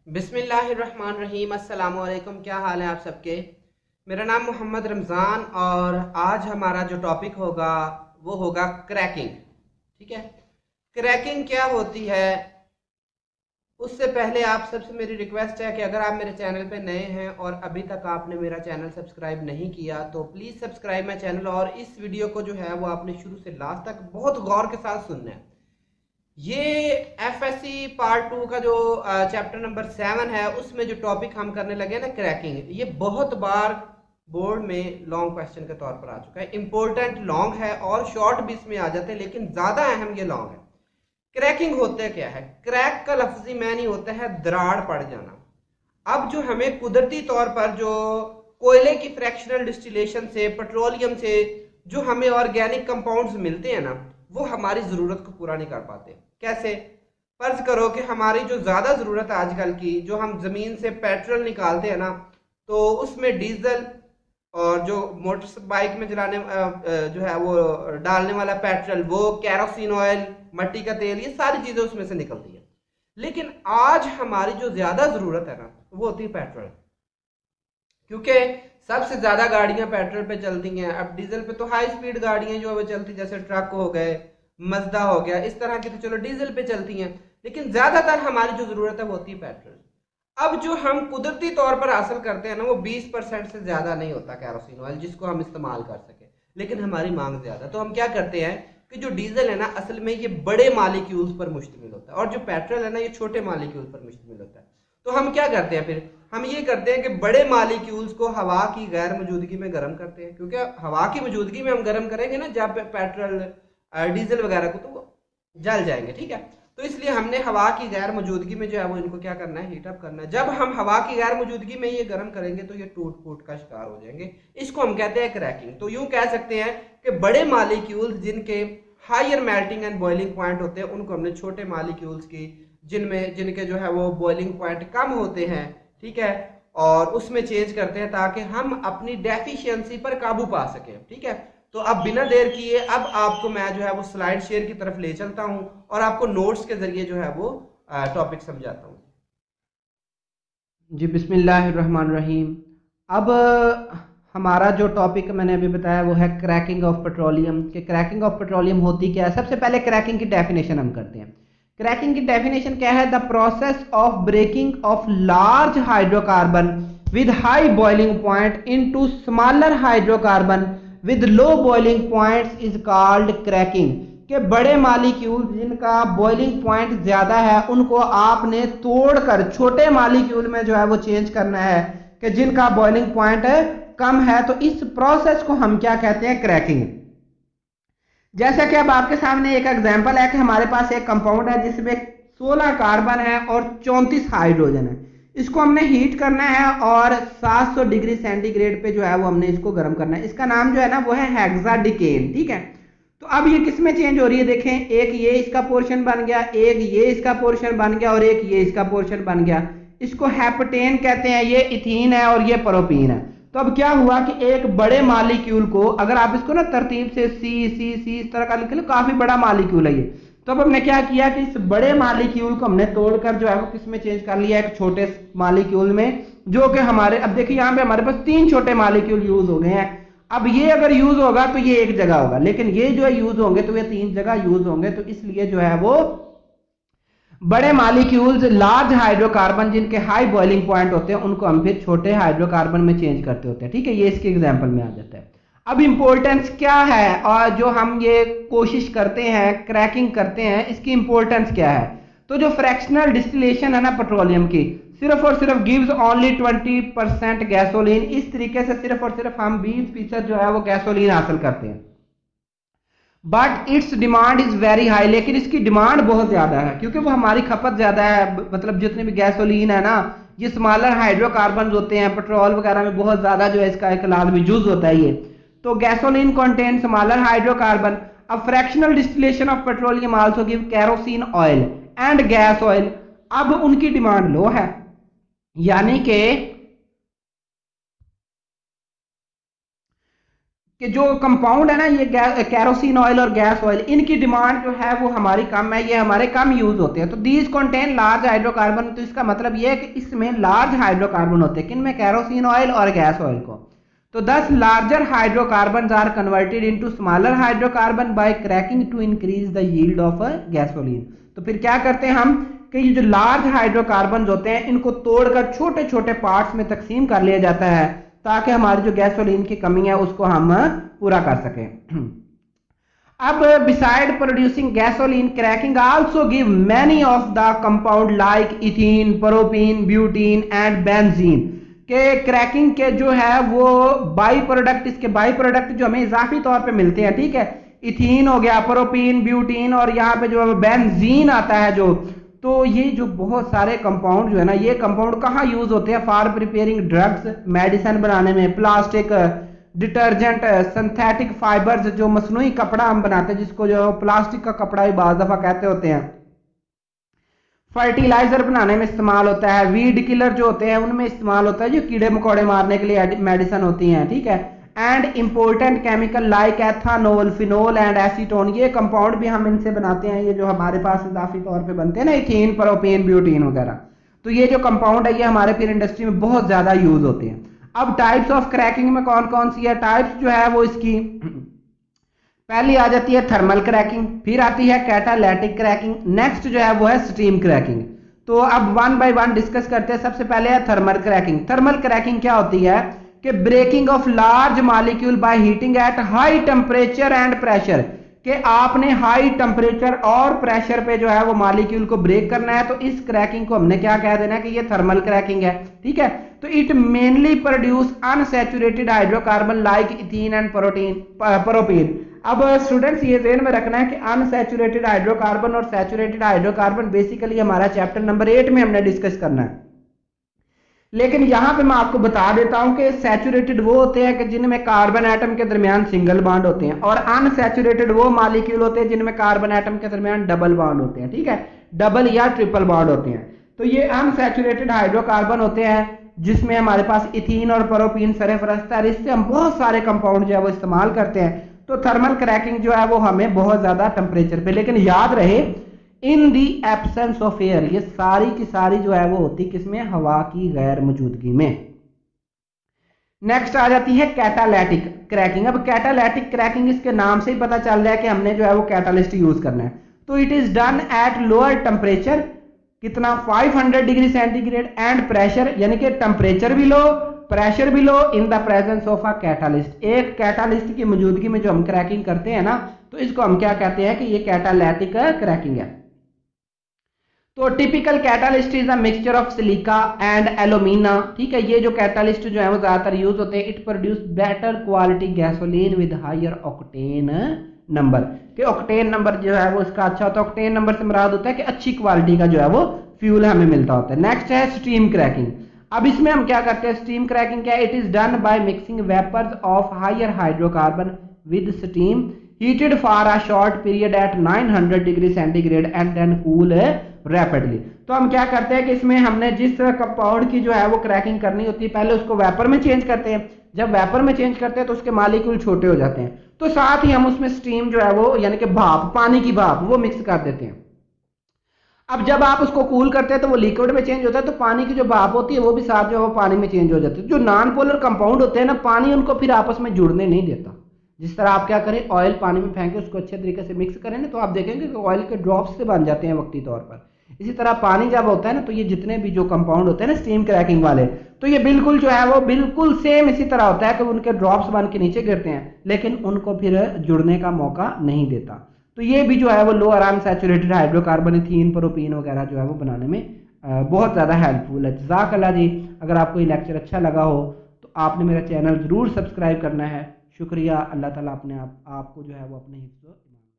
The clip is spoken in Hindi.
बिस्मिल्लाहिर्रहमानिर्रहीम। अस्सलाम वालेकुम। क्या हाल है आप सबके। मेरा नाम मोहम्मद रमज़ान और आज हमारा जो टॉपिक होगा वो होगा क्रैकिंग। ठीक है, क्रैकिंग क्या होती है उससे पहले आप सबसे मेरी रिक्वेस्ट है कि अगर आप मेरे चैनल पे नए हैं और अभी तक आपने मेरा चैनल सब्सक्राइब नहीं किया तो प्लीज़ सब्सक्राइब माई चैनल, और इस वीडियो को जो है वो आपने शुरू से लास्ट तक बहुत गौर के साथ सुनना है। ये एफएससी पार्ट 2 का जो चैप्टर नंबर 7 है उसमें जो टॉपिक हम करने लगे ना क्रैकिंग, ये बहुत बार बोर्ड में लॉन्ग क्वेश्चन के तौर पर आ चुका है। इंपॉर्टेंट लॉन्ग है और शॉर्ट भी इसमें आ जाते हैं, लेकिन ज्यादा अहम ये लॉन्ग है। क्रैकिंग होता क्या है? क्रैक का लफ्जी मैनी होता है दरार पड़ जाना। अब जो हमें कुदरती तौर पर जो कोयले की फ्रैक्शनल डिस्टिलेशन से, पेट्रोलियम से जो हमें ऑर्गेनिक कंपाउंड्स मिलते हैं ना, वो हमारी जरूरत को पूरा नहीं कर पाते। कैसे? फर्ज करो कि हमारी जो ज्यादा जरूरत है आजकल की, जो हम जमीन से पेट्रोल निकालते हैं ना, तो उसमें डीजल और जो मोटर बाइक में जलाने जो है वो डालने वाला पेट्रोल, वो कैरोसिन ऑयल, मट्टी का तेल, ये सारी चीजें उसमें से निकलती है। लेकिन आज हमारी जो ज्यादा जरूरत है ना वो होती है पेट्रोल, क्योंकि सबसे ज्यादा गाड़ियां पेट्रोल पे चलती हैं। अब डीजल पे तो हाई स्पीड गाड़ियां जो है वो चलती, जैसे ट्रक हो गए, मजदा हो गया, इस तरह की तो चलो डीजल पे चलती हैं, लेकिन ज्यादातर हमारी जो जरूरत है वो होती है पेट्रोल। अब जो हम कुदरती तौर पर हासिल करते हैं ना वो 20% से ज्यादा नहीं होता कैरोसिन ऑयल जिसको हम इस्तेमाल कर सके, लेकिन हमारी मांग ज्यादा। तो हम क्या करते हैं कि जो डीजल है ना असल में ये बड़े मालिक्यूल्स पर मुश्तमिल होता है और जो पेट्रोल है ना ये छोटे मालिक्यूल्स पर मुश्तमिल होता है। तो हम क्या करते हैं फिर? हम ये करते हैं कि बड़े मालिक्यूल्स को हवा की गैर मौजूदगी में गर्म करते हैं, क्योंकि हवा की मौजूदगी में हम गर्म करेंगे ना जब पेट्रोल डीजल वगैरह को, तो वो जल जाएंगे। ठीक है, तो इसलिए हमने हवा की गैर मौजूदगी में जो है वो इनको क्या करना है, हीट अप करना है। जब हम हवा की गैर मौजूदगी में ये गर्म करेंगे तो ये टूट फूट का शिकार हो जाएंगे। इसको हम कहते हैं क्रैकिंग। तो यूं कह सकते हैं कि बड़े मालिक्यूल्स जिनके higher melting and boiling point होते हैं उनको हमने छोटे मालिक्यूल्स की जिनके जो है वो बॉइलिंग पॉइंट कम होते हैं, ठीक है, और उसमें चेंज करते हैं ताकि हम अपनी डेफिशिएंसी पर काबू पा सकें। ठीक है, तो अब बिना देर किए अब आपको मैं जो है वो स्लाइड शेयर की तरफ ले चलता हूं और आपको नोट्स के जरिए जो है वो टॉपिक समझाता हूं। जी बिस्मिल्लाहिर्रहमानिर्रहीम। अब हमारा जो टॉपिक मैंने अभी बताया वो है क्रैकिंग ऑफ पेट्रोलियम। कि क्रैकिंग ऑफ पेट्रोलियम होती क्या है? सबसे पहले क्रैकिंग की डेफिनेशन हम करते हैं। क्रैकिंग की डेफिनेशन क्या है? The process of breaking of large hydrocarbon with high boiling point into smaller hydrocarbon with low boiling points is called cracking. के बड़े मालिक्यूल जिनका बॉइलिंग पॉइंट ज्यादा है उनको आपने तोड़कर छोटे मालिक्यूल में जो है वो चेंज करना है कि जिनका बॉइलिंग पॉइंट कम है। तो इस प्रोसेस को हम क्या कहते हैं? क्रैकिंग। जैसा कि अब आपके सामने एक एग्जांपल है कि हमारे पास एक कंपाउंड है जिसमें 16 कार्बन है और 34 हाइड्रोजन है। इसको हमने हीट करना है और 700 डिग्री सेंटीग्रेड पे जो है वो हमने इसको गर्म करना है। इसका नाम जो है ना वो है हेक्साडिकेन। ठीक है, तो अब ये किस में चेंज हो रही है? देखें, एक ये इसका पोर्शन बन गया, एक ये इसका पोर्शन बन गया और एक ये इसका पोर्शन बन गया। इसको हेप्टेन कहते हैं, ये इथीन है और ये प्रोपीन है। तो अब क्या हुआ कि एक बड़े मालिक्यूल को अगर आप इसको ना तरतीब से सी सी सी इस तरह का लिख लो, काफी बड़ा मालिक्यूल है ये। तो अब हमने क्या किया कि इस बड़े मालिक्यूल को हमने तोड़कर जो है वो किस में चेंज कर लिया? एक छोटे मालिक्यूल में, जो कि हमारे, अब देखिए यहाँ पे हमारे पास 3 छोटे मालिक्यूल यूज हो गए हैं। अब ये अगर यूज होगा तो ये एक जगह होगा, लेकिन ये जो है यूज होंगे तो ये 3 जगह यूज होंगे। तो इसलिए जो है वो बड़े मालिक्यूल्स लार्ज हाइड्रोकार्बन जिनके हाई बॉइलिंग पॉइंट होते हैं उनको हम फिर छोटे हाइड्रोकार्बन में चेंज करते होते हैं। ठीक है, ये इसके एग्जांपल में आ जाता है। अब इंपॉर्टेंस क्या है और जो हम ये कोशिश करते हैं, क्रैकिंग करते हैं, इसकी इंपॉर्टेंस क्या है? तो जो फ्रैक्शनल डिस्टिलेशन है ना पेट्रोलियम की, सिर्फ और सिर्फ गिव्स ओनली 20% गैसोलीन। इस तरीके से सिर्फ और सिर्फ हम 20% जो है वो गैसोलीन हासिल करते हैं। But it's demand is very high, लेकिन इसकी डिमांड बहुत ज्यादा है क्योंकि वो हमारी खपत ज्यादा है। मतलब जितने भी गैसोलीन है ना, ये स्मॉलर हाइड्रोकार्बन होते हैं, पेट्रोल वगैरह में बहुत ज्यादा जो है इसका एक लाजमी जुज होता है ये। तो गैसोलीन कंटेन स्मॉलर हाइड्रोकार्बन। अब fractional distillation of petroleum also give kerosene oil and gas oil. अब उनकी डिमांड लो है, यानी कि कि जो कंपाउंड है ना, ये कैरोसिन ऑयल और गैस ऑयल, इनकी डिमांड जो है वो हमारी कम है, ये हमारे कम यूज होते हैं। तो दीज कंटेन लार्ज हाइड्रोकार्बन, तो इसका मतलब ये है कि इसमें लार्ज हाइड्रोकार्बन होते हैं, किनमें, कैरोसिन ऑयल और गैस ऑयल को। तो 10 larger hydrocarbon are converted into smaller hydrocarbon by cracking to increase the yield of gasoline. तो फिर क्या करते हैं हम कि ये जो लार्ज हाइड्रोकार्बन होते हैं इनको तोड़कर छोटे छोटे पार्ट्स में तकसीम कर लिया जाता है ताकि हमारी जो गैसोलीन की कमी है उसको हम पूरा कर सकें। अब beside producing gasoline, cracking also give many of the compound like ethene, propene, butene and benzene के क्रैकिंग के जो है वो बाई प्रोडक्ट, इसके बाई प्रोडक्ट जो हमें इजाफी तौर पे मिलते हैं, ठीक है, इथीन हो गया, प्रोपीन, ब्यूटीन और यहाँ पे जो बेंजीन आता है जो, तो ये जो बहुत सारे कंपाउंड जो है ना, ये कंपाउंड कहाँ यूज होते हैं, फॉर प्रिपेयरिंग ड्रग्स, मेडिसिन बनाने में, प्लास्टिक, डिटर्जेंट, सिंथेटिक फाइबर्स, जो मसनूई कपड़ा हम बनाते हैं जिसको जो प्लास्टिक का कपड़ा भी बाज़ दफा कहते होते हैं, फर्टिलाइजर बनाने में इस्तेमाल होता है, वीड किलर जो होते हैं उनमें इस्तेमाल होता है, जो कीड़े मकोड़े मारने के लिए मेडिसिन होती हैं, ठीक है, and important chemical like ethanol, phenol and acetone, ये कंपाउंड भी हम इनसे बनाते हैं, ये जो हमारे पास इजाफी तौर पे बनते हैं ना, इथीन, प्रोपेन, ब्यूटीन वगैरह, तो ये जो कंपाउंड है ये हमारे फिर इंडस्ट्री में बहुत ज्यादा यूज होते हैं। अब टाइप्स ऑफ क्रैकिंग में कौन कौन सी है, टाइप्स जो है वो इसकी पहली आ जाती है थर्मल क्रैकिंग, फिर आती है कैटालिटिक क्रैकिंग, नेक्स्ट जो है वो है स्टीम क्रैकिंग। तो अब वन बाय वन डिस्कस करते हैं। सबसे पहले है थर्मल क्रैकिंग। थर्मल क्रैकिंग क्या होती है कि breaking of large molecule by heating at high temperature and pressure, कि आपने हाई टेम्परेचर और प्रेशर पे जो है वो मॉलिक्यूल को ब्रेक करना है, तो इस क्रैकिंग को हमने क्या कह देना है कि ये थर्मल क्रैकिंग है, ठीक है। तो it mainly produce unsaturated hydrocarbon like ethene and propene. अब स्टूडेंट्स ये ध्यान में रखना है कि अनसैचुरेटेड हाइड्रोकार्बन और सैचुरेटेड हाइड्रोकार्बन बेसिकली हमारा चैप्टर नंबर 8 में हमने डिस्कस करना है, लेकिन यहां पे मैं आपको बता देता हूं कि सैचुरेटेड वो होते हैं कि जिनमें कार्बन एटम के दरमियान सिंगल बॉन्ड होते हैं, और अनसैचुरेटेड वो मॉलिक्यूल होते हैं जिनमें कार्बन एटम के दरमियान डबल बॉन्ड होते हैं, ठीक है, डबल या ट्रिपल बॉन्ड होते हैं। तो ये अनसैचुरेटेड हाइड्रोकार्बन होते हैं जिसमें हमारे पास इथीन और प्रोपीन सरफरास्त है, इससे हम बहुत सारे कंपाउंड जो है वो इस्तेमाल करते हैं। तो थर्मल क्रैकिंग जो है वो हमें बहुत ज्यादा टेम्परेचर पे, लेकिन याद रहे इन दी एब्सेंस ऑफ एयर, ये सारी की सारी जो है वो होती किसमें, हवा की गैर मौजूदगी में। नेक्स्ट आ जाती है कैटालिटिक क्रैकिंग। अब कैटालिटिक क्रैकिंग इसके नाम से ही पता चल रहा है कि हमने जो है वो कैटालिस्ट यूज करना है। तो it is done at lower temperature, कितना, 500 डिग्री सेंटीग्रेड, एंड प्रेशर, यानी कि टेम्परेचर भी लो, प्रेशर भी low, in the presence of a catalyst. एक कैटालिस्ट की मौजूदगी में जो हम क्रैकिंग करते हैं ना, तो इसको हम क्या कहते हैं कि ये कैटालिटिक क्रैकिंग है। तो typical catalyst is a mixture of silica and alumina, ठीक है। ये जो कैटालिस्ट जो है वो ज्यादातर यूज होते हैं। It produce better quality gasoline with higher octane number, कि ऑक्टेन नंबर जो है वो इसका अच्छा होता है। ऑक्टेन नंबर से मुराद होता है कि अच्छी क्वालिटी का जो है वो फ्यूल हमें मिलता होता है। नेक्स्ट है स्टीम क्रैकिंग। अब इसमें हम क्या करते हैं, स्टीम क्रैकिंग क्या है, it is done by mixing vapours of higher hydrocarbon with steam heated for a short period at 900 degree centigrade and then cool rapidly। तो हम क्या करते हैं कि इसमें हमने जिस कंपाउंड की जो है वो क्रैकिंग करनी होती है, पहले उसको वेपर में चेंज करते हैं। जब वेपर में चेंज करते हैं तो उसके मॉलिक्यूल छोटे हो जाते हैं, तो साथ ही हम उसमें स्टीम जो है वो, यानी कि भाप, पानी की भाप, वो मिक्स कर देते हैं। अब जब आप उसको कूल करते हैं तो वो लिक्विड में चेंज होता है, तो पानी की जो भाप होती है वो भी साथ जो है वो पानी में चेंज हो जाती है। जो नॉन पोलर कंपाउंड होते हैं ना, पानी उनको फिर आपस में जुड़ने नहीं देता। जिस तरह आप क्या करें, ऑयल पानी में फेंके, उसको अच्छे तरीके से मिक्स करें ना, तो आप देखेंगे कि ऑयल के ड्रॉप्स से बन जाते हैं वक्ती तौर पर। इसी तरह पानी जब होता है ना, तो ये जितने भी जो कंपाउंड होते हैं ना स्टीम क्रैकिंग वाले, तो ये बिल्कुल जो है वो बिल्कुल सेम इसी तरह होता है कि उनके ड्रॉप्स बन के नीचे गिरते हैं, लेकिन उनको फिर जुड़ने का मौका नहीं देता। तो ये भी जो है वो lower unsaturated hydrocarbon, ethene, propene वगैरह जो है वो बनाने में बहुत ज़्यादा हेल्पफुल है। जज़ाकल्लाह जी। अगर आपको ये लेक्चर अच्छा लगा हो तो आपने मेरा चैनल ज़रूर सब्सक्राइब करना है। शुक्रिया। अल्लाह ताला अपने आपको जो है वो अपने हिफ्ज़